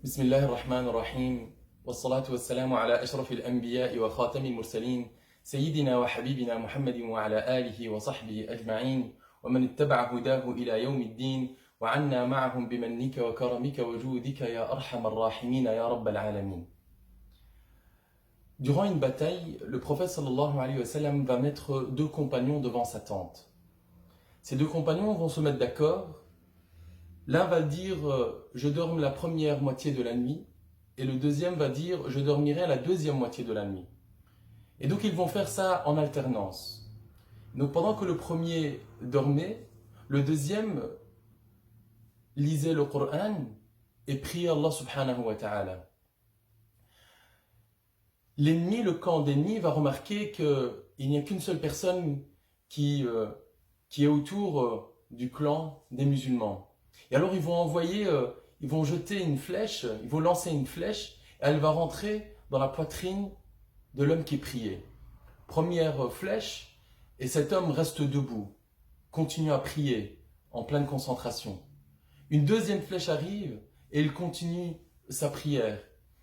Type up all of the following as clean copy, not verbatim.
بسم الله الرحمن الرحيم والصلاة والسلام على أشرف الأنبياء وخاتم المرسلين سيدنا وحبيبنا محمد وعلى آله وصحبه أجمعين ومن اتبع هداه إلى يوم الدين وعنا معهم بمنك وكرمك وجودك يا أرحم الراحمين يا رب العالمين. Durant une bataille, le prophète sallallahu alayhi wa sallam va mettre deux compagnons devant sa tente. Ces deux compagnons vont se mettre d'accord. L'un va dire je dorme la première moitié de la nuit et le deuxième va dire je dormirai la deuxième moitié de la nuit. Et donc ils vont faire ça en alternance. Donc pendant que le premier dormait, le deuxième lisait le Coran et priait Allah subhanahu wa ta'ala. L'ennemi, le camp d'ennemi, va remarquer qu'il n'y a qu'une seule personne qui est autour du clan des musulmans. Et alors ils vont jeter une flèche, ils vont lancer une flèche, et elle va rentrer dans la poitrine de l'homme qui priait. Première flèche, et cet homme reste debout, continue à prier, en pleine concentration. Une deuxième flèche arrive, et il continue sa prière.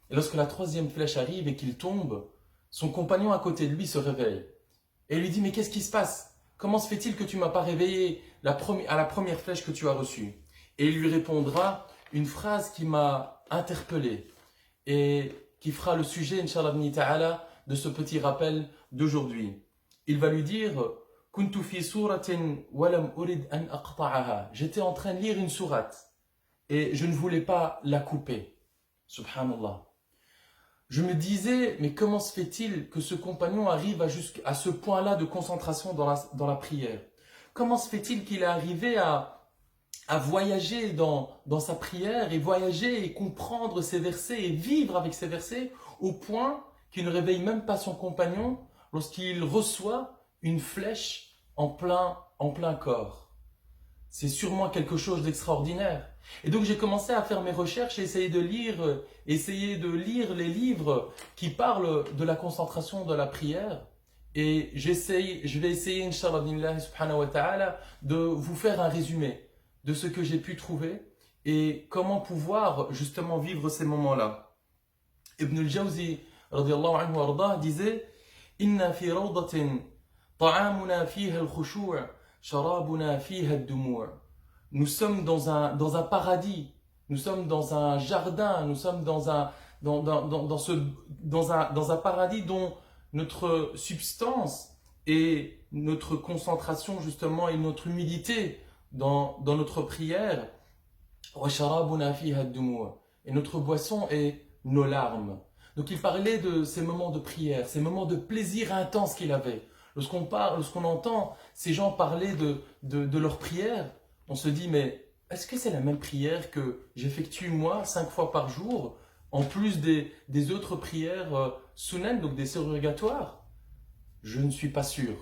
Et lorsque la troisième flèche arrive et qu'il tombe, son compagnon à côté de lui se réveille. Et lui dit, mais qu'est-ce qui se passe? Comment se fait-il que tu ne m'as pas réveillé à la première flèche que tu as reçue? Et il lui répondra une phrase qui m'a interpellé et qui fera le sujet, Inch'Allah ta'ala, de ce petit rappel d'aujourd'hui. Il va lui dire Kuntu fi suratin walam urid an aqta'aha. J'étais en train de lire une sourate et je ne voulais pas la couper. Subhanallah. Je me disais, mais comment se fait-il que ce compagnon arrive à ce point-là de concentration dans la prière? Comment se fait-il qu'il est arrivé à voyager dans sa prière et voyager et comprendre ses versets et vivre avec ces versets au point qu'il ne réveille même pas son compagnon lorsqu'il reçoit une flèche en plein corps? C'est sûrement quelque chose d'extraordinaire. Et donc j'ai commencé à faire mes recherches et essayer de lire les livres qui parlent de la concentration de la prière. Et je vais essayer, Inch'Allah subhanahu wa ta'ala, de vous faire un résumé de ce que j'ai pu trouver et comment pouvoir justement vivre ces moments-là. Ibn al-Jawzi radiyallahu anhu arda disait Inna fi rawdatin ta'amuna fiha al-khushu' sharabuna fiha ad-dumu'. Nous sommes dans un paradis, nous sommes dans un jardin, nous sommes dans un paradis dont notre substance et notre concentration justement et notre humilité dans notre prière, et notre boisson est nos larmes. Donc il parlait de ces moments de prière, ces moments de plaisir intense qu'il avait. Lorsqu'on entend ces gens parler de leur prière, on se dit, mais est-ce que c'est la même prière que j'effectue moi 5 fois par jour, en plus des autres prières sunan, donc des surrogatoires? Je ne suis pas sûr.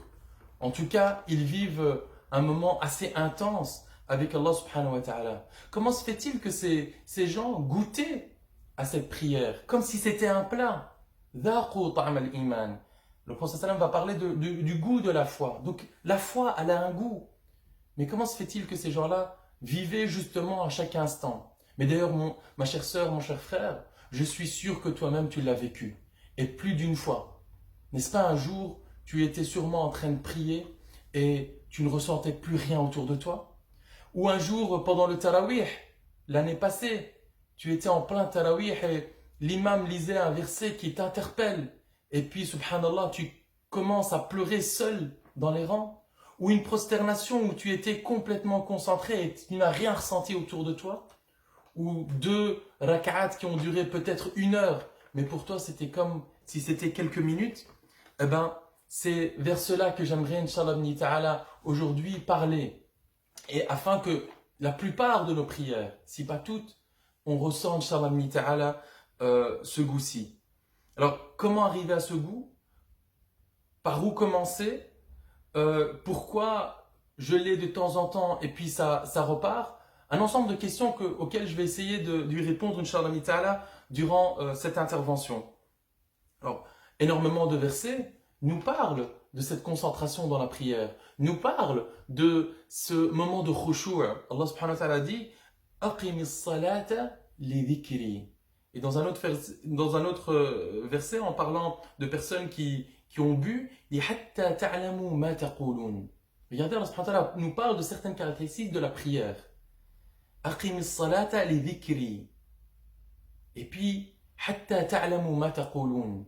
En tout cas, ils vivent un moment assez intense avec Allah subhanahu wa ta'ala. Comment se fait-il que ces gens goûtaient à cette prière comme si c'était un plat? Dhaqu ta'am al-iman. Le prophète sallam va parler du goût de la foi. Donc la foi, elle a un goût. Mais comment se fait-il que ces gens-là vivaient justement à chaque instant? Mais d'ailleurs, ma chère sœur, mon cher frère, je suis sûr que toi-même tu l'as vécu. Et plus d'une fois. N'est-ce pas un jour, tu étais sûrement en train de prier et tu ne ressentais plus rien autour de toi? Ou un jour, pendant le tarawih, l'année passée, tu étais en plein tarawih et l'imam lisait un verset qui t'interpelle. Et puis, subhanallah, tu commences à pleurer seul dans les rangs. Ou une prosternation où tu étais complètement concentré et tu n'as rien ressenti autour de toi. Ou 2 rak'at qui ont duré peut-être 1 heure, mais pour toi c'était comme si c'était quelques minutes. Eh ben, c'est vers cela que j'aimerais, Inch'Allah ta'ala, aujourd'hui parler. Et afin que la plupart de nos prières, si pas toutes, on ressent, Inch'Allah ta'ala, ce goût-ci. Alors, comment arriver à ce goût? Par où commencer? Pourquoi je l'ai de temps en temps et puis ça repart? Un ensemble de questions auxquelles je vais essayer de lui répondre, Inch'Allah ta'ala, durant cette intervention. Alors, énormément de versets nous parlent de cette concentration dans la prière, nous parlent de ce moment de khushu'. Allah subhanahu wa ta'ala dit « Aqimis salata li dhikri » Et dans un autre verset, en parlant de personnes qui ont bu, il dit Hatta ta'lamu ma taqulun. Regardez, Allah subhanahu wa ta'ala nous parle de certaines caractéristiques de la prière. Aqimis salata li dhikri. Et puis, Hatta ta'lamu ma taqulun.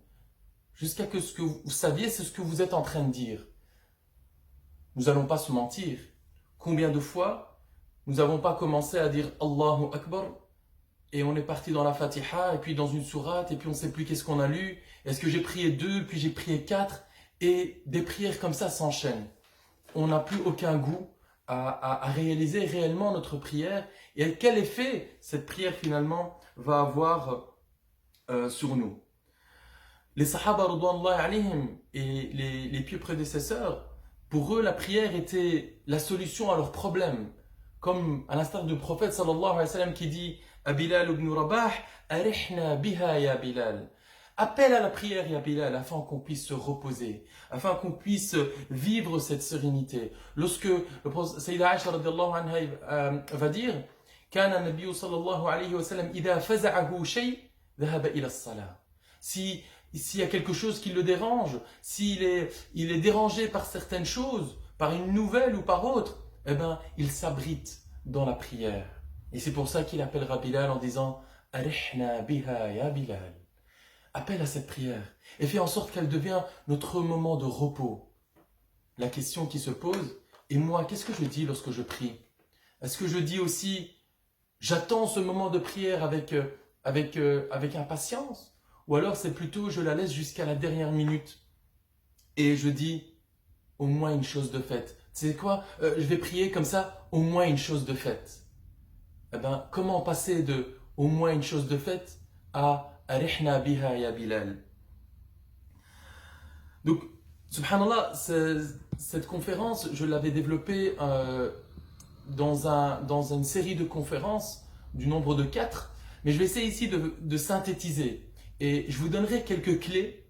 Jusqu'à ce que vous saviez, c'est ce que vous êtes en train de dire. Nous n'allons pas se mentir. Combien de fois nous n'avons pas commencé à dire Allahu Akbar et on est parti dans la Fatiha et puis dans une sourate et puis on ne sait plus qu'est-ce qu'on a lu. Est-ce que j'ai prié 2 puis j'ai prié 4 et des prières comme ça s'enchaînent. On n'a plus aucun goût à réaliser réellement notre prière et quel effet cette prière finalement va avoir sur nous. Les Sahaba radouanullahi alayhim et les pieux prédécesseurs, pour eux, la prière était la solution à leurs problèmes. Comme à l'instar du prophète sallallahu alayhi wa sallam qui dit à Bilal ibn Rabah, Arihna biha ya Bilal. Appelle à la prière ya Bilal afin qu'on puisse se reposer, afin qu'on puisse vivre cette sérénité. Lorsque le prophète Sayyida Aisha radiyallahu anha va dire, Kana Nabiyu sallallahu alayhi wa sallam idha faza'ahu shay, dhahaba ila as-salah. S'il y a quelque chose qui le dérange, s'il il est dérangé par certaines choses, par une nouvelle ou par autre, eh ben, il s'abrite dans la prière. Et c'est pour ça qu'il appellera Bilal en disant « Arihna biha ya Bilal ». Appelle à cette prière et fais en sorte qu'elle devienne notre moment de repos. La question qui se pose, et moi, qu'est-ce que je dis lorsque je prie? Est-ce que je dis aussi « J'attends ce moment de prière avec impatience » ou alors c'est plutôt je la laisse jusqu'à la dernière minute et je dis au moins une chose de faite. Tu sais quoi, je vais prier comme ça, au moins une chose de faite. Eh ben, comment passer de au moins une chose de faite à Arihna biha ya Bilal. Donc, subhanallah, cette conférence, je l'avais développée dans une série de conférences du nombre de 4, mais je vais essayer ici de synthétiser. Et je vous donnerai quelques clés,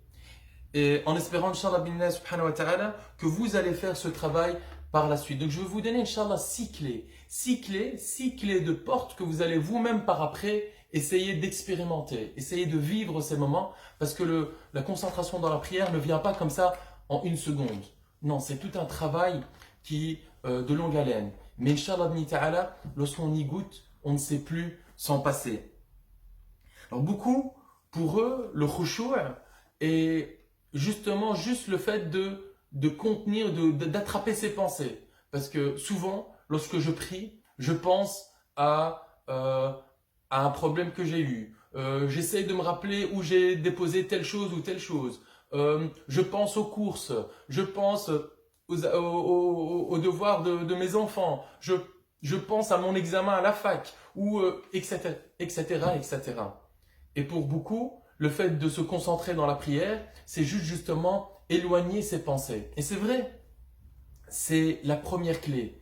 et en espérant, Inch'Allah, binna subhanahu wa ta'ala, que vous allez faire ce travail par la suite. Donc je vais vous donner, Inch'Allah, 6 clés. 6 clés de porte que vous allez vous-même par après essayer d'expérimenter, essayer de vivre ces moments, parce que la concentration dans la prière ne vient pas comme ça en une seconde. Non, c'est tout un travail qui de longue haleine. Mais Inch'Allah, binna ta'ala, lorsqu'on y goûte, on ne sait plus s'en passer. Alors beaucoup, pour eux, le khushu' est justement juste le fait de contenir, d'attraper ses pensées. Parce que souvent, lorsque je prie, je pense à un problème que j'ai eu. J'essaye de me rappeler où j'ai déposé telle chose ou telle chose. Je pense aux courses. Je pense aux devoirs de mes enfants. Je pense à mon examen à la fac. Ou etc., etc., etc. Et pour beaucoup, le fait de se concentrer dans la prière, c'est justement éloigner ses pensées. Et c'est vrai, c'est la première clé.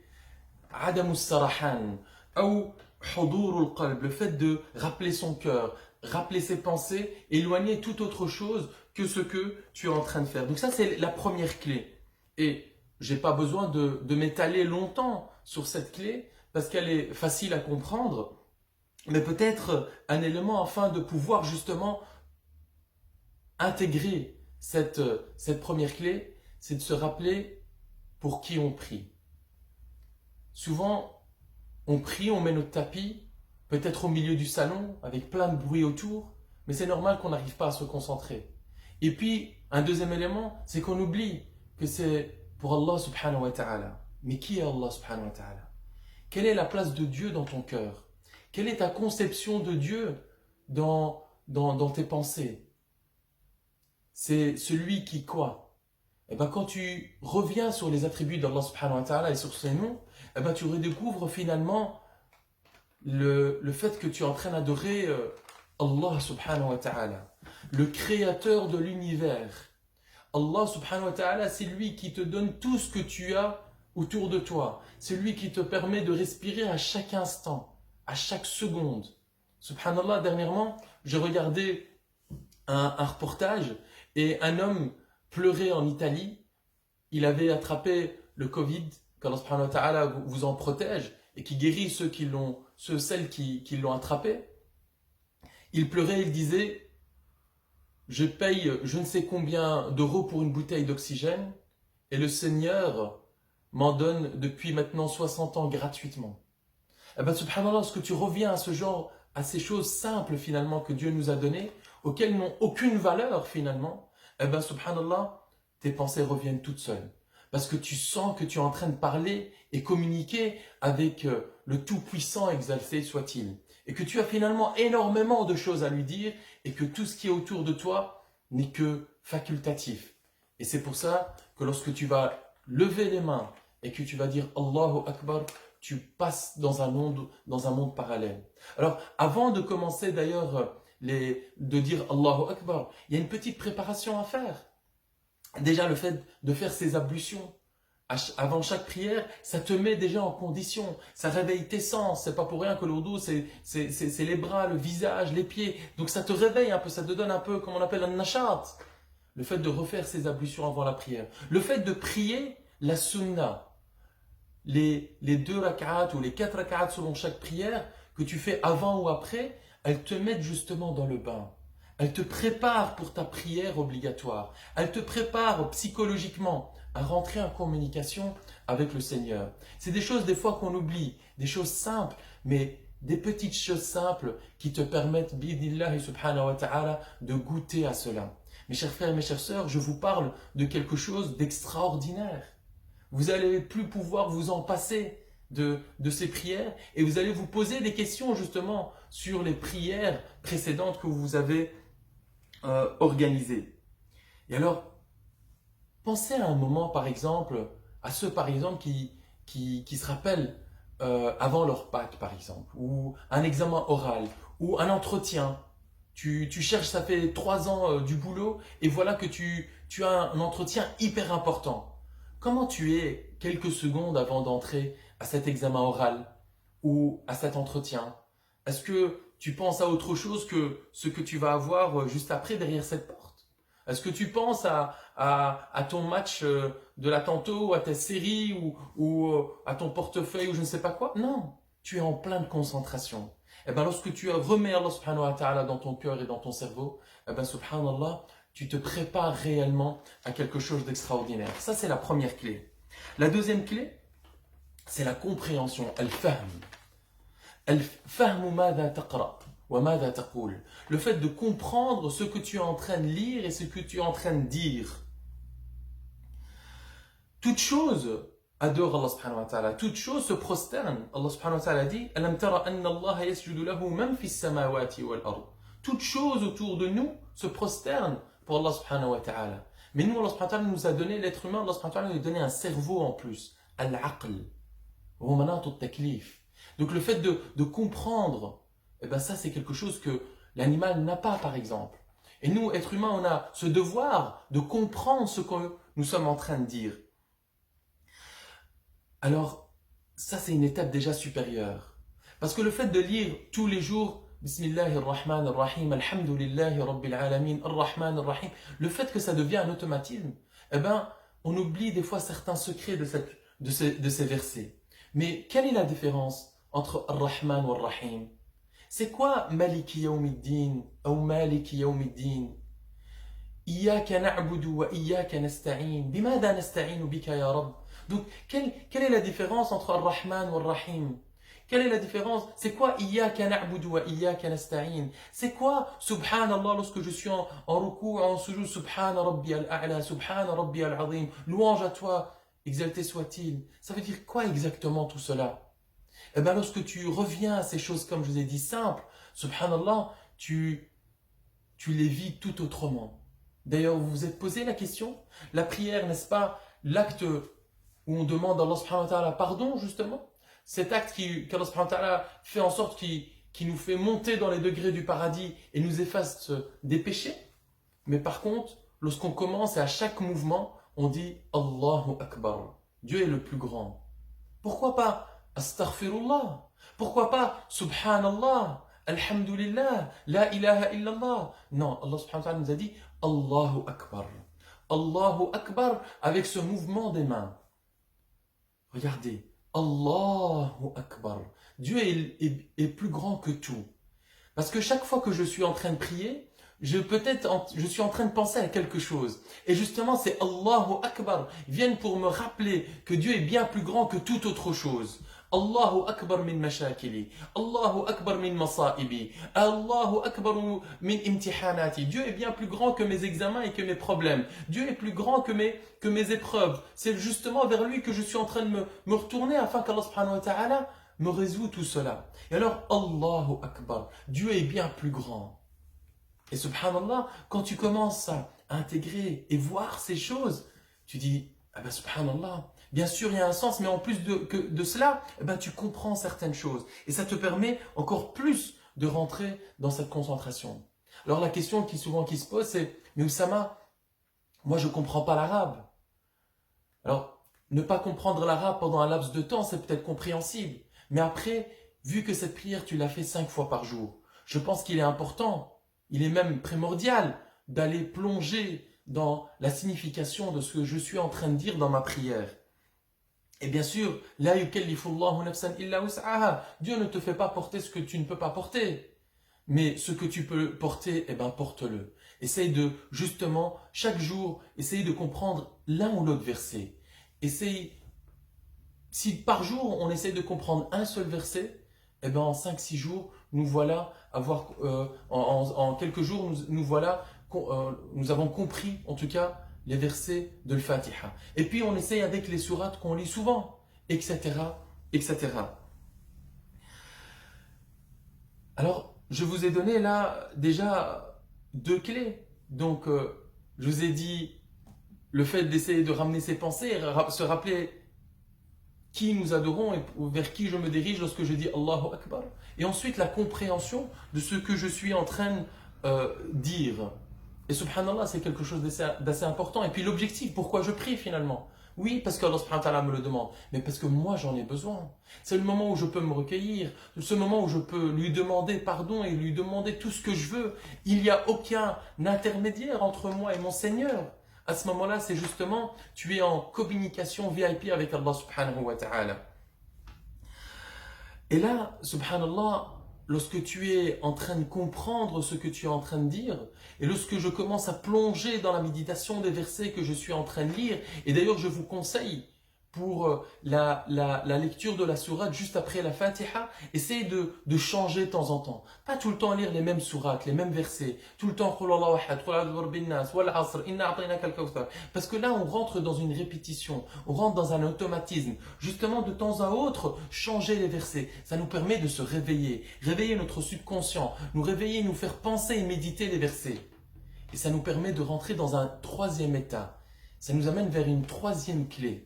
Adamus sarahan, ou hudurul qalb, le fait de rappeler son cœur, rappeler ses pensées, éloigner toute autre chose que ce que tu es en train de faire. Donc ça, c'est la première clé. Et j'ai pas besoin de m'étaler longtemps sur cette clé, parce qu'elle est facile à comprendre, mais peut-être un élément afin de pouvoir justement intégrer cette première clé, c'est de se rappeler pour qui on prie. Souvent, on prie, on met notre tapis, peut-être au milieu du salon, avec plein de bruit autour, mais c'est normal qu'on n'arrive pas à se concentrer. Et puis, un deuxième élément, c'est qu'on oublie que c'est pour Allah subhanahu wa ta'ala. Mais qui est Allah subhanahu wa ta'ala? Quelle est la place de Dieu dans ton cœur? Quelle est ta conception de Dieu dans tes pensées? C'est celui qui quoi? Eh ben, quand tu reviens sur les attributs d'Allah subhanahu wa ta'ala et sur ses noms, eh ben, tu redécouvres finalement le fait que tu es en train d'adorer Allah subhanahu wa ta'ala, le créateur de l'univers. Allah subhanahu wa ta'ala, c'est lui qui te donne tout ce que tu as autour de toi. C'est lui qui te permet de respirer à chaque instant, à chaque seconde. Subhanallah, dernièrement, j'ai regardé un reportage et un homme pleurait en Italie. Il avait attrapé le Covid, qu'Allah subhanahu wa ta'ala vous en protège et qui guérit celles qui l'ont attrapé. Il pleurait, il disait, je paye je ne sais combien d'euros pour une bouteille d'oxygène et le Seigneur m'en donne depuis maintenant 60 ans gratuitement. Eh bien, subhanallah, lorsque tu reviens à ce genre, à ces choses simples finalement que Dieu nous a données, auxquelles n'ont aucune valeur finalement, eh bien, subhanallah, tes pensées reviennent toutes seules. Parce que tu sens que tu es en train de parler et communiquer avec le Tout-Puissant exalté soit-il. Et que tu as finalement énormément de choses à lui dire et que tout ce qui est autour de toi n'est que facultatif. Et c'est pour ça que lorsque tu vas lever les mains et que tu vas dire Allahu Akbar, tu passes dans un monde parallèle. Alors, avant de commencer d'ailleurs de dire Allahu Akbar, il y a une petite préparation à faire. Déjà, le fait de faire ces ablutions avant chaque prière, ça te met déjà en condition, ça réveille tes sens. C'est pas pour rien que l'oudou, c'est les bras, le visage, les pieds. Donc ça te réveille un peu, ça te donne un peu, comme on appelle un nashat. Le fait de refaire ces ablutions avant la prière. Le fait de prier la sunna. Les 2 rak'at ou les 4 rak'at selon chaque prière que tu fais avant ou après, elles te mettent justement dans le bain. Elles te préparent pour ta prière obligatoire. Elles te préparent psychologiquement à rentrer en communication avec le Seigneur. C'est des choses des fois qu'on oublie, des choses simples, mais des petites choses simples qui te permettent, bi'idnillahi subhanahu wa ta'ala, de goûter à cela. Mes chers frères et mes chères sœurs, je vous parle de quelque chose d'extraordinaire. Vous n'allez plus pouvoir vous en passer de ces prières et vous allez vous poser des questions justement sur les prières précédentes que vous avez organisées. Et alors, pensez à un moment par exemple, à ceux par exemple qui se rappellent avant leur Pâques par exemple, ou un examen oral, ou un entretien. Tu cherches, ça fait 3 ans du boulot et voilà que tu as un entretien hyper important. Comment tu es quelques secondes avant d'entrer à cet examen oral ou à cet entretien? Est-ce que tu penses à autre chose que ce que tu vas avoir juste après derrière cette porte? Est-ce que tu penses à ton match de la tantôt, ou à ta série ou à ton portefeuille ou je ne sais pas quoi? Non, tu es en pleine concentration. Et bien lorsque tu remets Allah subhanahu wa ta'ala dans ton cœur et dans ton cerveau, et bien subhanallah, tu te prépares réellement à quelque chose d'extraordinaire. Ça, c'est la première clé. La deuxième clé, c'est la compréhension, al-fahm. Al-fahm mada taqra wa mada taqul. Le fait de comprendre ce que tu es en train de lire et ce que tu es en train de dire. Toute chose adore Allah subhanahu wa ta'ala. Toute chose se prosterne. Allah subhanahu wa ta'ala dit Alam tara anna Allah yasjudu lahu man fis samawati wal ard. Toute chose autour de nous se prosterne pour Allah subhanahu wa ta'ala. Mais nous, Allah subhanahu wa ta'ala nous a donné, l'être humain, Allah subhanahu wa ta'ala nous a donné un cerveau en plus. Al-aql. Donc le fait de comprendre, eh ben ça c'est quelque chose que l'animal n'a pas par exemple. Et nous, êtres humains, on a ce devoir de comprendre ce que nous sommes en train de dire. Alors, ça c'est une étape déjà supérieure. Parce que le fait de lire tous les jours Bismillahirrahmanirrahim, Alhamdulillahi Rabbil Alamin, Ar-Rahman le fait que ça devient un automatisme, eh ben, on oublie des fois certains secrets de ces versets. Mais quelle est la différence entre Ar-Rahman ou Ar-Rahim? C'est quoi Maliki Yawmiddin ou Maliki Yawmiddin? Iyaka na'budu wa iyaka nasta'in. Bimada nasta'inu bika ya Rabb. Donc, quelle est la différence entre Ar-Rahman ou Ar-Rahim? Quelle est la différence? C'est quoi Iyaka na'budu wa iyaka nasta'in? C'est quoi Subhanallah lorsque je suis en ruku, en sujoud, Subhana Rabbi al-A'la, Subhana Rabbi al-Azim, louange à toi, exalté soit-il. Ça veut dire quoi exactement tout cela? Eh bien, lorsque tu reviens à ces choses, comme je vous ai dit, simples, Subhanallah, tu les vis tout autrement. D'ailleurs, vous vous êtes posé la question? La prière, n'est-ce pas l'acte où on demande à Allah subhanahu wa ta'ala pardon, justement? Cet acte qu'Allah subhanahu wa ta'ala fait en sorte qui nous fait monter dans les degrés du paradis et nous efface des péchés. Mais par contre, lorsqu'on commence et à chaque mouvement, on dit Allahu Akbar. Dieu est le plus grand. Pourquoi pas Astaghfirullah? Pourquoi pas Subhanallah? Alhamdulillah? La ilaha illallah? Non, Allah subhanahu wa ta'ala nous a dit Allahu Akbar. Allahu Akbar avec ce mouvement des mains. Regardez, Allahu Akbar. Dieu est plus grand que tout. Parce que chaque fois que je suis en train de prier, je suis en train de penser à quelque chose. Et justement, c'est Allahu Akbar viennent pour me rappeler que Dieu est bien plus grand que toute autre chose. Allahu Akbar min mashakili, Allahu Akbar min masaibi, Allahu Akbar min imtihanati. Dieu est bien plus grand que mes examens et que mes problèmes. Dieu est plus grand que mes épreuves. C'est justement vers lui que je suis en train de me retourner afin qu'Allah subhanahu wa ta'ala me résout tout cela. Et alors, Allahu Akbar, Dieu est bien plus grand. Et subhanallah, quand tu commences à intégrer et voir ces choses, tu dis, ah ben subhanallah, bien sûr il y a un sens, mais en plus de cela, eh ben, tu comprends certaines choses. Et ça te permet encore plus de rentrer dans cette concentration. Alors la question qui se pose, c'est, mais Oussama, moi je ne comprends pas l'arabe. Alors, ne pas comprendre l'arabe pendant un laps de temps, c'est peut-être compréhensible. Mais après, vu que cette prière, tu l'as fait 5 fois par jour, je pense qu'il est important, il est même primordial d'aller plonger dans la signification de ce que je suis en train de dire dans ma prière. Et bien sûr, la yukallifullahu nafsan illa wus'aha. Dieu ne te fait pas porter ce que tu ne peux pas porter. Mais ce que tu peux porter, eh ben porte-le. Essaye de, justement, chaque jour, essaye de comprendre l'un ou l'autre verset. Si par jour, on essaye de comprendre un seul verset, eh ben en 5-6 jours, nous voilà en quelques jours, nous avons compris, en tout cas, les versets de l'Fatiha. Et puis, on essaye avec les sourates qu'on lit souvent, etc., etc. Alors, je vous ai donné là, déjà, 2 clés. Donc, je vous ai dit, le fait d'essayer de ramener ses pensées, se rappeler qui nous adorons et vers qui je me dirige lorsque je dis Allahu Akbar. Et ensuite la compréhension de ce que je suis en train de dire. Et subhanallah, c'est quelque chose d'assez important. Et puis l'objectif, pourquoi je prie finalement? Oui, parce qu'Allah subhanahu wa ta'ala me le demande, mais parce que moi j'en ai besoin. C'est le moment où je peux me recueillir, ce moment où je peux lui demander pardon et lui demander tout ce que je veux. Il n'y a aucun intermédiaire entre moi et mon Seigneur. À ce moment-là, c'est justement, tu es en communication VIP avec Allah subhanahu wa ta'ala. Et là, subhanallah, lorsque tu es en train de comprendre ce que tu es en train de dire, et lorsque je commence à plonger dans la méditation des versets que je suis en train de lire, et d'ailleurs je vous conseille, pour la lecture de la sourate juste après la Fatiha, essayez de changer de temps en temps. Pas tout le temps lire les mêmes sourates, les mêmes versets. Tout le temps, parce que là, on rentre dans une répétition, on rentre dans un automatisme. Justement, de temps à autre, changer les versets. Ça nous permet de se réveiller, réveiller notre subconscient, nous réveiller, nous faire penser et méditer les versets. Et ça nous permet de rentrer dans un 3e état. Ça nous amène vers une 3e clé.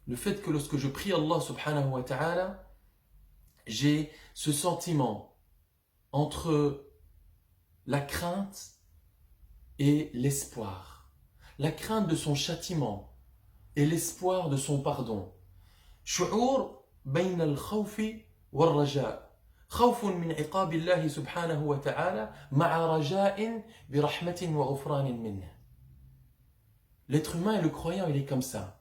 Le fait que lorsque je prie Allah subhanahu wa ta'ala, j'ai ce sentiment entre la crainte et l'espoir. La crainte de son châtiment et l'espoir de son pardon. شعور بين الخوف والرجاء. خوف من عقاب الله سبحانه وتعالى مع رجاء برحمة وغفران منه. L'être humain et le croyant, il est comme ça.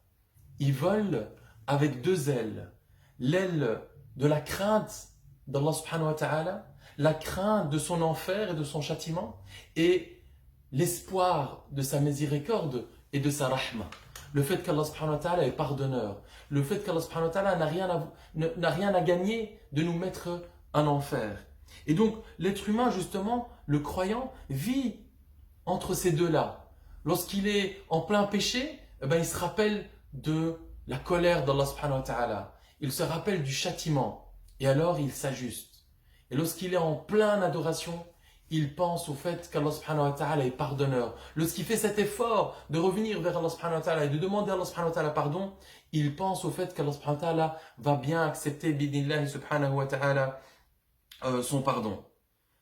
Ils volent avec 2 ailes. L'aile de la crainte d'Allah subhanahu wa ta'ala, la crainte de son enfer et de son châtiment, et l'espoir de sa miséricorde et de sa rahma. Le fait qu'Allah subhanahu wa ta'ala est pardonneur. Le fait qu'Allah subhanahu wa ta'ala n'a rien à gagner de nous mettre en enfer. Et donc, l'être humain, justement, le croyant, vit entre ces deux-là. Lorsqu'il est en plein péché, il se rappelle de la colère d'Allah subhanahu wa ta'ala. Il se rappelle du châtiment. Et alors il s'ajuste. Et lorsqu'il est en pleine adoration, il pense au fait qu'Allah subhanahu wa ta'ala est pardonneur. Lorsqu'il fait cet effort de revenir vers Allah subhanahu wa ta'ala et de demander à Allah subhanahu wa ta'ala pardon, il pense au fait qu'Allah subhanahu wa ta'ala va bien accepter bidnillahi subhanahu wa ta'ala son pardon.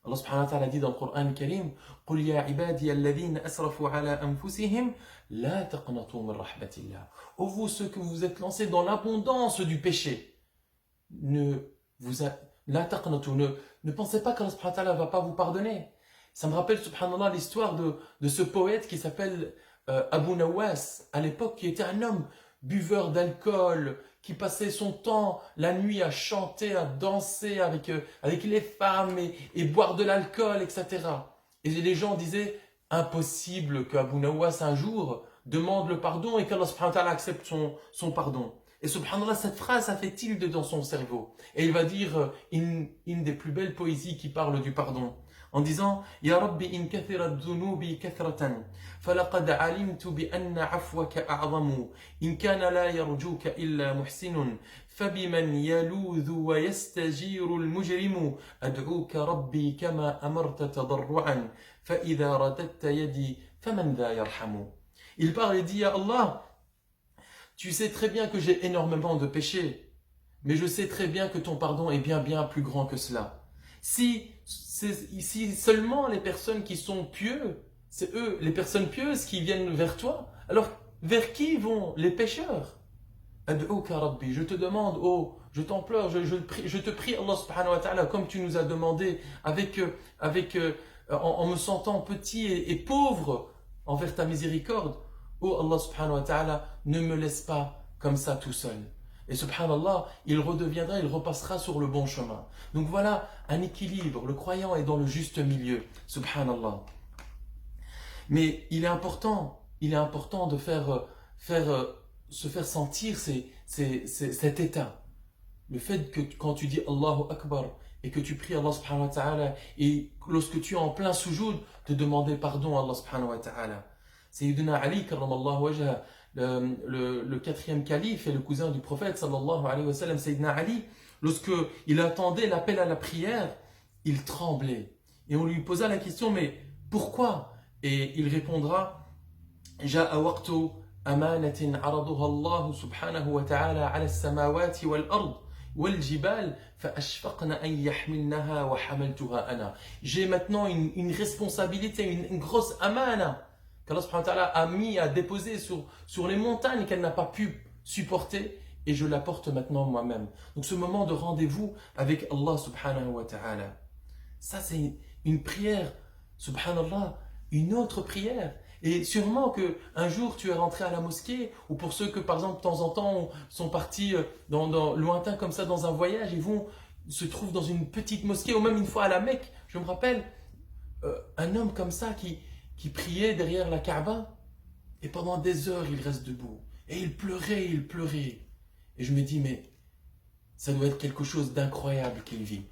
Allah subhanahu wa ta'ala dit dans le Coran Karim, قُلْ يَا عِبَادِيَ الَّذِينَ أَسْرَفُوا عَلَىٰ أَنفُسِهِمْ لَا تَقْنَطُوا مِنْ رَحْمَةِ اللَّهِ. Ô vous ceux que vous êtes lancés dans l'abondance du péché, ne pensez pas qu'Allah subhanahu wa ta'ala ne va pas vous pardonner. Ça me rappelle subhanallah l'histoire de ce poète qui s'appelle Abu Nawas, à l'époque, qui était un homme buveur d'alcool, qui passait son temps la nuit à chanter, à danser avec les femmes et boire de l'alcool, etc. Et les gens disaient, impossible qu'Abu Nawas un jour demande le pardon et qu'Allah subhanahu wa ta'ala accepte son pardon. Et subhanallah, cette phrase, ça fait tilt dans son cerveau. Et il va dire une des plus belles poésies qui parle du pardon. En disant, Ya Rabbi in kathirat dhunubi kathratan, falaqad alimtu bi anna afwaka a'zamu, in kana la yarjuka illa muhsinun, fabiman yaludhu wa yastajiru al-mujrimu, ad'uka Rabbi kama amarta tadarru'an, fa idha radatta yadi, faman dha yarhamu. Il parle et dit, Ya Allah, tu sais très bien que j'ai énormément de péchés, mais je sais très bien que ton pardon est bien plus grand que cela. Si seulement les personnes qui sont pieux, c'est eux, les personnes pieuses qui viennent vers toi, alors vers qui vont les pécheurs? Ad'uka Rabbi, je te demande, oh, je t'implore, je te prie Allah subhanahu wa ta'ala, comme tu nous as demandé, en me sentant petit et pauvre envers ta miséricorde. Oh Allah subhanahu wa ta'ala, ne me laisse pas comme ça tout seul. Et subhanallah, il redeviendra, il repassera sur le bon chemin. Donc voilà un équilibre. Le croyant est dans le juste milieu. Subhanallah. Mais il est important de se faire sentir cet état. Le fait que quand tu dis Allahu Akbar et que tu pries Allah subhanahu wa ta'ala et lorsque tu es en plein soujoud, de demander pardon à Allah subhanahu wa ta'ala. Sayyidina Ali, karramallahu wajha, le quatrième calife et le cousin du prophète sallallahu alayhi wa sallam, Sayyidina Ali, lorsque il attendait l'appel à la prière, il tremblait. Et on lui posa la question, mais pourquoi? Et il répondra, Ja'a waqtu amanatin araduha Allah subhanahu wa ta'ala ala as-samawati wal ard wal jibal fa ashfaqna an yahmilnaha wa hamaltuha ana. J'ai maintenant une responsabilité, une grosse amana qu'Allah subhanahu wa ta'ala a mis à déposer sur les montagnes qu'elle n'a pas pu supporter, et je la porte maintenant moi-même. Donc ce moment de rendez-vous avec Allah subhanahu wa ta'ala, ça c'est une prière, subhanallah, une autre prière. Et sûrement que un jour tu es rentré à la mosquée, ou pour ceux que par exemple de temps en temps sont partis dans lointain comme ça dans un voyage, ils se trouvent dans une petite mosquée, ou même une fois à la Mecque, je me rappelle un homme comme ça qui priait derrière la Kaaba, et pendant des heures il reste debout, et il pleurait, et je me dis, mais ça doit être quelque chose d'incroyable qu'il vit,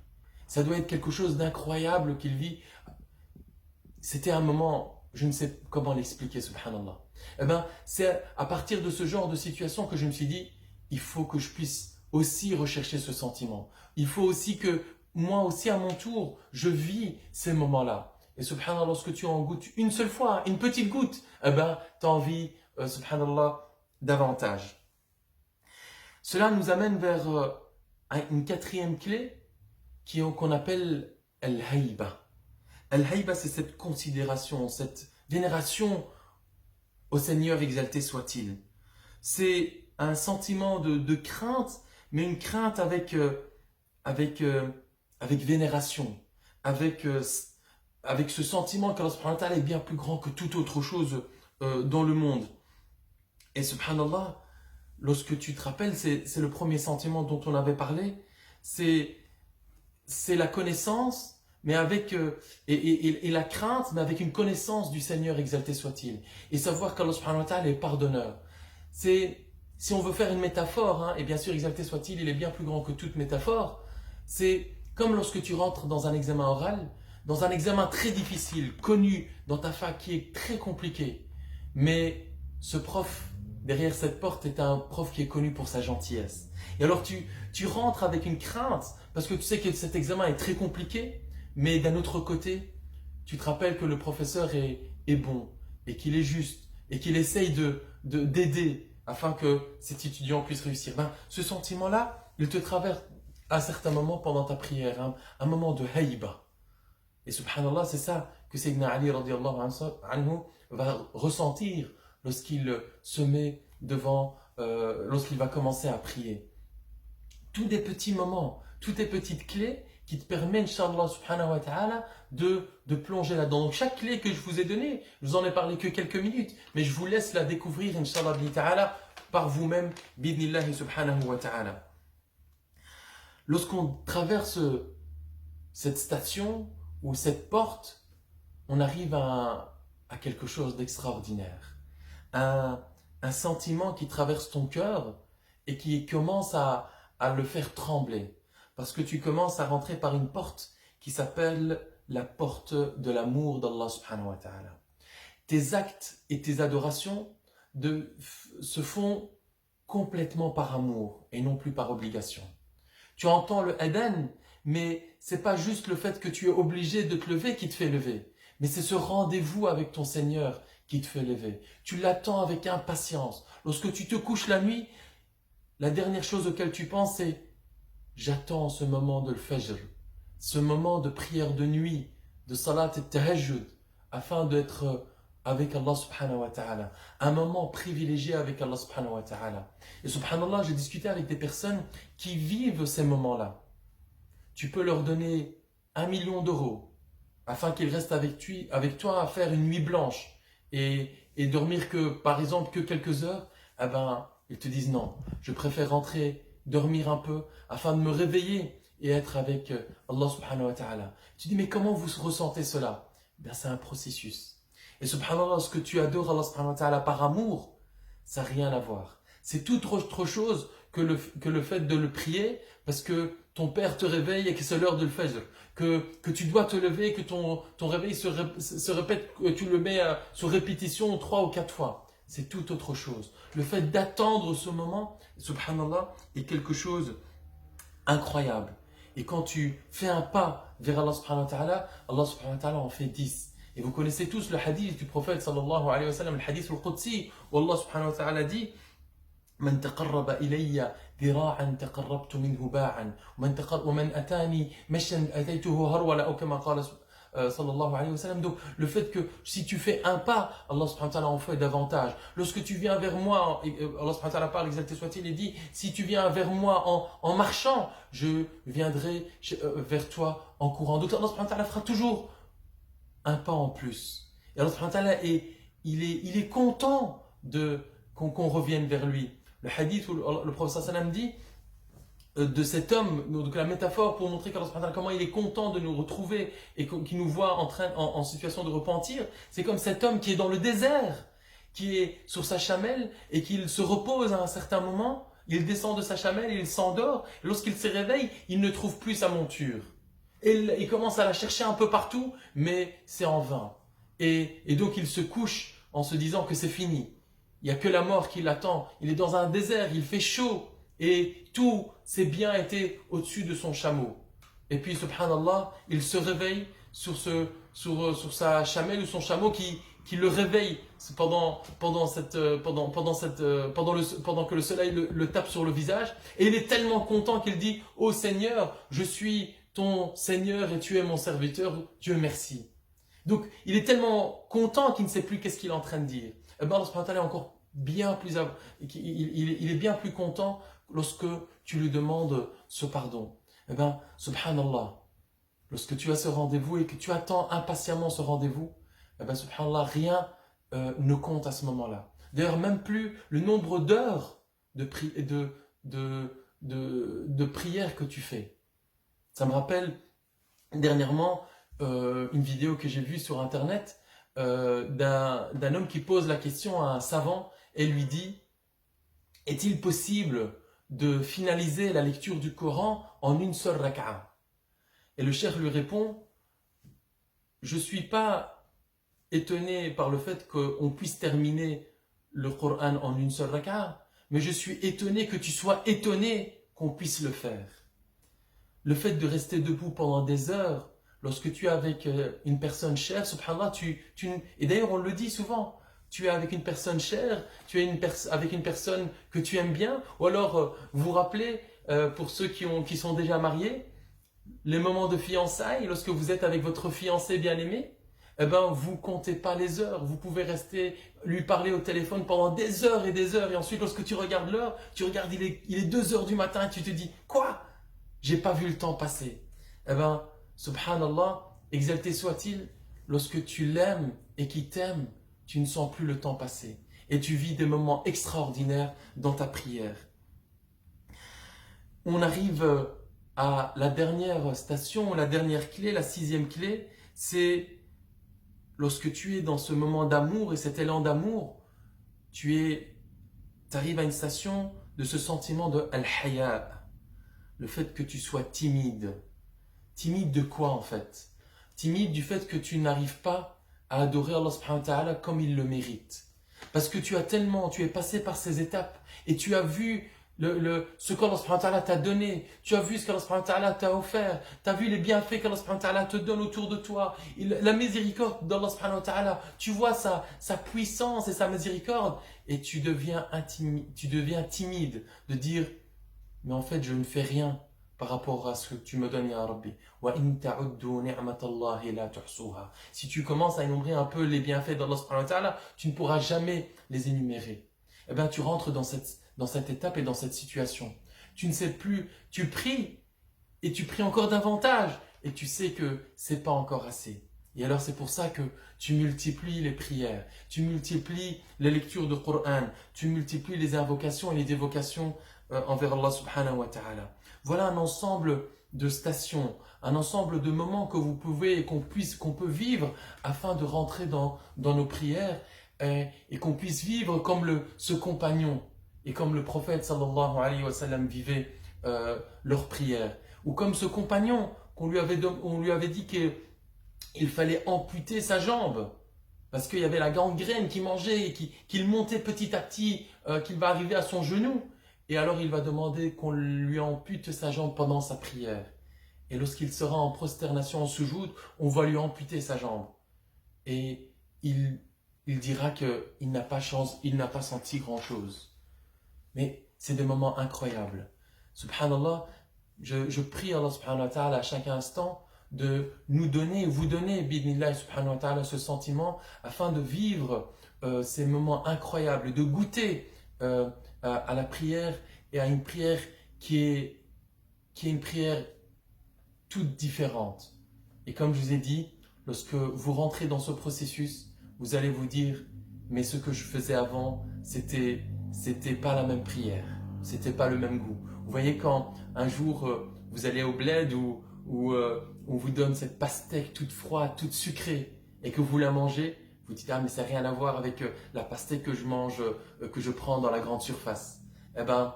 c'était un moment, je ne sais comment l'expliquer, subhanallah. Eh bien, c'est à partir de ce genre de situation que je me suis dit, il faut que je puisse aussi rechercher ce sentiment, il faut aussi que moi aussi à mon tour je vis ces moments-là. Et subhanallah, lorsque tu en goûtes une seule fois, une petite goutte, eh ben, tu as envie, subhanallah, davantage. Cela nous amène vers une quatrième clé qu'on appelle al-hayba. Al-hayba, c'est cette considération, cette vénération au Seigneur exalté soit-il. C'est un sentiment de crainte, mais une crainte avec vénération, avec ce sentiment qu'Allah subhanahu wa ta'ala est bien plus grand que toute autre chose dans le monde. Et subhanallah, lorsque tu te rappelles, c'est le premier sentiment dont on avait parlé, c'est la connaissance, mais et la crainte, mais avec une connaissance du Seigneur exalté soit-il. Et savoir qu'Allah subhanahu wa ta'ala est pardonneur. Si on veut faire une métaphore, et bien sûr exalté soit-il, il est bien plus grand que toute métaphore, c'est comme lorsque tu rentres dans un examen oral, dans un examen très difficile, connu dans ta fac qui est très compliqué. Mais ce prof, derrière cette porte, est un prof qui est connu pour sa gentillesse. Et alors tu rentres avec une crainte, parce que tu sais que cet examen est très compliqué, mais d'un autre côté, tu te rappelles que le professeur est bon, et qu'il est juste, et qu'il essaye d'aider afin que cet étudiant puisse réussir. Ce sentiment-là, il te traverse à certains moments pendant ta prière, un moment de hayba. Et subhanallah, c'est ça que Sayyidina Ali radiallahu anhu va ressentir lorsqu'il se met devant, lorsqu'il va commencer à prier. Tous des petits moments, toutes des petites clés qui te permettent, Inch'Allah subhanahu wa ta'ala, de plonger là-dedans. Donc chaque clé que je vous ai donnée, je vous en ai parlé que quelques minutes, mais je vous laisse la découvrir, Inch'Allah ta'ala, par vous-même, bidnillahi subhanahu wa ta'ala. Lorsqu'on traverse cette station ou cette porte, on arrive à quelque chose d'extraordinaire. Un sentiment qui traverse ton cœur et qui commence à le faire trembler. Parce que tu commences à rentrer par une porte qui s'appelle la porte de l'amour d'Allah subhanahu wa ta'ala. Tes actes et tes adorations se font complètement par amour et non plus par obligation. Tu entends le adhan, mais c'est pas juste le fait que tu es obligé de te lever qui te fait lever, mais c'est ce rendez-vous avec ton Seigneur qui te fait lever. Tu l'attends avec impatience. Lorsque tu te couches la nuit, la dernière chose auquel tu penses, c'est j'attends ce moment de l'Fajr, ce moment de prière de nuit, de salat et tahajjud, afin d'être avec Allah subhanahu wa ta'ala. Un moment privilégié avec Allah subhanahu wa ta'ala. Et subhanallah, j'ai discuté avec des personnes qui vivent ces moments-là. Tu peux leur donner 1 million d'euros afin qu'ils restent avec toi à faire une nuit blanche et dormir par exemple, que quelques heures. Eh ben, ils te disent non, je préfère rentrer, dormir un peu afin de me réveiller et être avec Allah subhanahu wa ta'ala. Tu dis, mais comment vous ressentez cela? Ben, c'est un processus. Et subhanallah, ce que tu adores Allah subhanahu wa ta'ala par amour, ça n'a rien à voir. C'est tout autre chose que le fait de le prier parce que ton père te réveille et que c'est l'heure de le fajr. Que tu dois te lever, que ton réveil se répète, que tu le mets sur répétition 3 ou 4 fois. C'est tout autre chose. Le fait d'attendre ce moment, subhanallah, est quelque chose incroyable. Et quand tu fais un pas vers Allah subhanahu wa ta'ala en fait 10. Et vous connaissez tous le hadith du prophète sallallahu alayhi wa sallam, le hadith al-Qudsi, où Allah subhanahu wa ta'ala dit من تقرب إلي ذراعا تقربت منه باعا ومن أتاني مشيا أتيته هرولا أو كما قال sallallahu alayhi wa sallam. Donc le fait que si tu fais un pas, Allah subhanahu wa ta'ala en fait davantage. Lorsque tu viens vers moi, Allah subhanahu wa ta'ala parle, exalté soit-il, et dit, si tu viens vers moi en marchant, je viendrai vers toi en courant. Donc Allah subhanahu wa ta'ala fera toujours un pas en plus. Et Allah subhanahu wa ta'ala il est content qu'on revienne vers lui. Le hadith où le prophète sallam dit de cet homme, donc la métaphore pour montrer qu'Allah subhanahu wa ta'ala, comment il est content de nous retrouver et qu'il nous voit en situation de repentir, c'est comme cet homme qui est dans le désert, qui est sur sa chamelle et qu'il se repose à un certain moment, il descend de sa chamelle et il s'endort, et lorsqu'il se réveille, il ne trouve plus sa monture. Et il commence à la chercher un peu partout, mais c'est en vain. Et donc il se couche en se disant que c'est fini. Il n'y a que la mort qui l'attend. Il est dans un désert, il fait chaud. Et tous ses biens étaient au-dessus de son chameau. Et puis, subhanallah, il se réveille sur sa chamelle ou son chameau qui le réveille pendant que le soleil le tape sur le visage. Et il est tellement content qu'il dit « Ô Seigneur, je suis ton Seigneur et tu es mon serviteur, Dieu merci. » Donc, il est tellement content qu'il ne sait plus qu'est-ce qu'il est en train de dire. Et bien, Allah subhanahu wa ta'ala est encore bien plus, il est bien plus content lorsque tu lui demandes ce pardon. Eh bien, subhanallah, lorsque tu as ce rendez-vous et que tu attends impatiemment ce rendez-vous, eh bien, subhanallah, rien ne compte à ce moment-là. D'ailleurs, même plus le nombre d'heures de prière que tu fais. Ça me rappelle dernièrement une vidéo que j'ai vue sur internet d'un homme qui pose la question à un savant et lui dit « Est-il possible de finaliser la lecture du Coran en une seule raka'a ?» Et le cheikh lui répond « Je ne suis pas étonné par le fait qu'on puisse terminer le Coran en une seule raka'a, mais je suis étonné que tu sois étonné qu'on puisse le faire. Le fait de rester debout pendant des heures, lorsque tu es avec une personne chère, subhanallah, et d'ailleurs on le dit souvent, tu es avec une personne chère, tu es avec une personne que tu aimes bien, ou alors vous vous rappelez, pour ceux qui sont déjà mariés, les moments de fiançailles, lorsque vous êtes avec votre fiancé bien-aimé, eh ben, vous comptez pas les heures, vous pouvez rester, lui parler au téléphone pendant des heures, et ensuite lorsque tu regardes l'heure, tu regardes, il est 2 heures du matin, et tu te dis, quoi? J'ai pas vu le temps passer. Eh ben, subhanallah, exalté soit-il, lorsque tu l'aimes et qu'il t'aime, tu ne sens plus le temps passer. et tu vis des moments extraordinaires dans ta prière. On arrive à la dernière station, la dernière clé, la 6e clé, c'est lorsque tu es dans ce moment d'amour et cet élan d'amour, tu arrives à une station de ce sentiment de al-haya, le fait que tu sois timide. Timide de quoi en fait? Timide du fait que tu n'arrives pas à adorer Allah subhanahu wa ta'ala comme il le mérite. Parce que tu es passé par ces étapes et tu as vu ce qu'Allah subhanahu wa ta'ala t'a donné, tu as vu ce qu'Allah subhanahu wa ta'ala t'a offert, tu as vu les bienfaits qu'Allah subhanahu wa ta'ala te donne autour de toi, la miséricorde d'Allah subhanahu wa ta'ala, tu vois sa puissance et sa miséricorde et tu deviens timide de dire mais en fait je ne fais rien par rapport à ce que tu me donnes, ya Rabbi. Si tu commences à énumérer un peu les bienfaits d'Allah subhanahu wa ta'ala, tu ne pourras jamais les énumérer. Eh bien, tu rentres dans cette étape et dans cette situation. Tu ne sais plus, tu pries et tu pries encore davantage et tu sais que c'est pas encore assez. Et alors c'est pour ça que tu multiplies les prières, tu multiplies les lectures de Coran, tu multiplies les invocations et les dévocations envers Allah subhanahu wa ta'ala. Voilà un ensemble de stations, un ensemble de moments que vous pouvez et qu'on peut vivre afin de rentrer dans nos prières et qu'on puisse vivre comme ce compagnon et comme le prophète sallallahu alayhi wa sallam vivait leurs prières. Ou comme ce compagnon on lui avait dit qu'il fallait amputer sa jambe parce qu'il y avait la gangrène qui mangeait et qu'il montait petit à petit, qu'il va arriver à son genou. Et alors il va demander qu'on lui ampute sa jambe pendant sa prière. Et lorsqu'il sera en prosternation, en soujoud, on va lui amputer sa jambe. Et il dira qu'il n'a pas senti grand-chose. Mais c'est des moments incroyables. Subhanallah, je prie Allah subhanahu wa ta'ala à chaque instant de nous donner, vous donner, bidnillah subhanahu wa ta'ala, ce sentiment afin de vivre ces moments incroyables, de goûter à la prière et à une prière qui est une prière toute différente. Et comme je vous ai dit, lorsque vous rentrez dans ce processus, vous allez vous dire, mais ce que je faisais avant, c'était pas la même prière, c'était pas le même goût. Vous voyez quand un jour vous allez au bled où on vous donne cette pastèque toute froide, toute sucrée, et que vous la mangez, vous dites, ah mais ça n'a rien à voir avec la pastèque que je mange, que je prends dans la grande surface. Eh ben,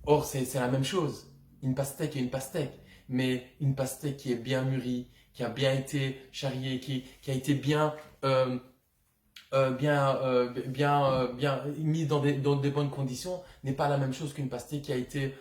or c'est la même chose. Une pastèque est une pastèque, mais une pastèque qui est bien mûrie, qui a bien été charriée, qui a été bien mise dans des bonnes conditions, n'est pas la même chose qu'une pastèque qui a été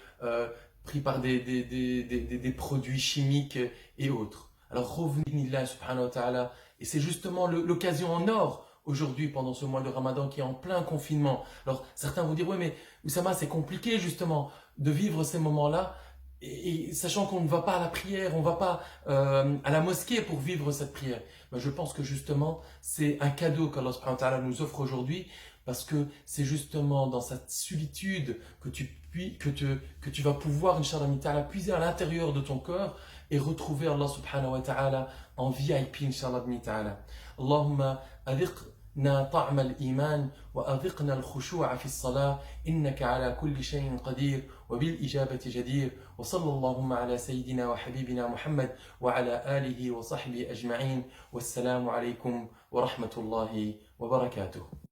prise par des produits chimiques et autres. Alors revenez là, subhanahu wa ta'ala, et c'est justement l'occasion en or aujourd'hui pendant ce mois de Ramadan qui est en plein confinement. Alors certains vont dire, oui mais Oussama c'est compliqué justement de vivre ces moments-là, et sachant qu'on ne va pas à la prière, on ne va pas à la mosquée pour vivre cette prière. Ben, je pense que justement c'est un cadeau qu'Allah subhanahu wa ta'ala nous offre aujourd'hui, parce que c'est justement dans cette solitude que tu vas pouvoir, Inch'Allah ta'ala, puiser à l'intérieur de ton cœur et retrouver Allah subhanahu wa ta'ala en VIP, Inch'Allah ta'ala. Allahumma أذقنا طعم الإيمان وأذقنا الخشوع في الصلاة إنك على كل شيء قدير وبالإجابة جدير وصلى اللهم على سيدنا وحبيبنا محمد وعلى آله وصحبه أجمعين والسلام عليكم ورحمة الله وبركاته.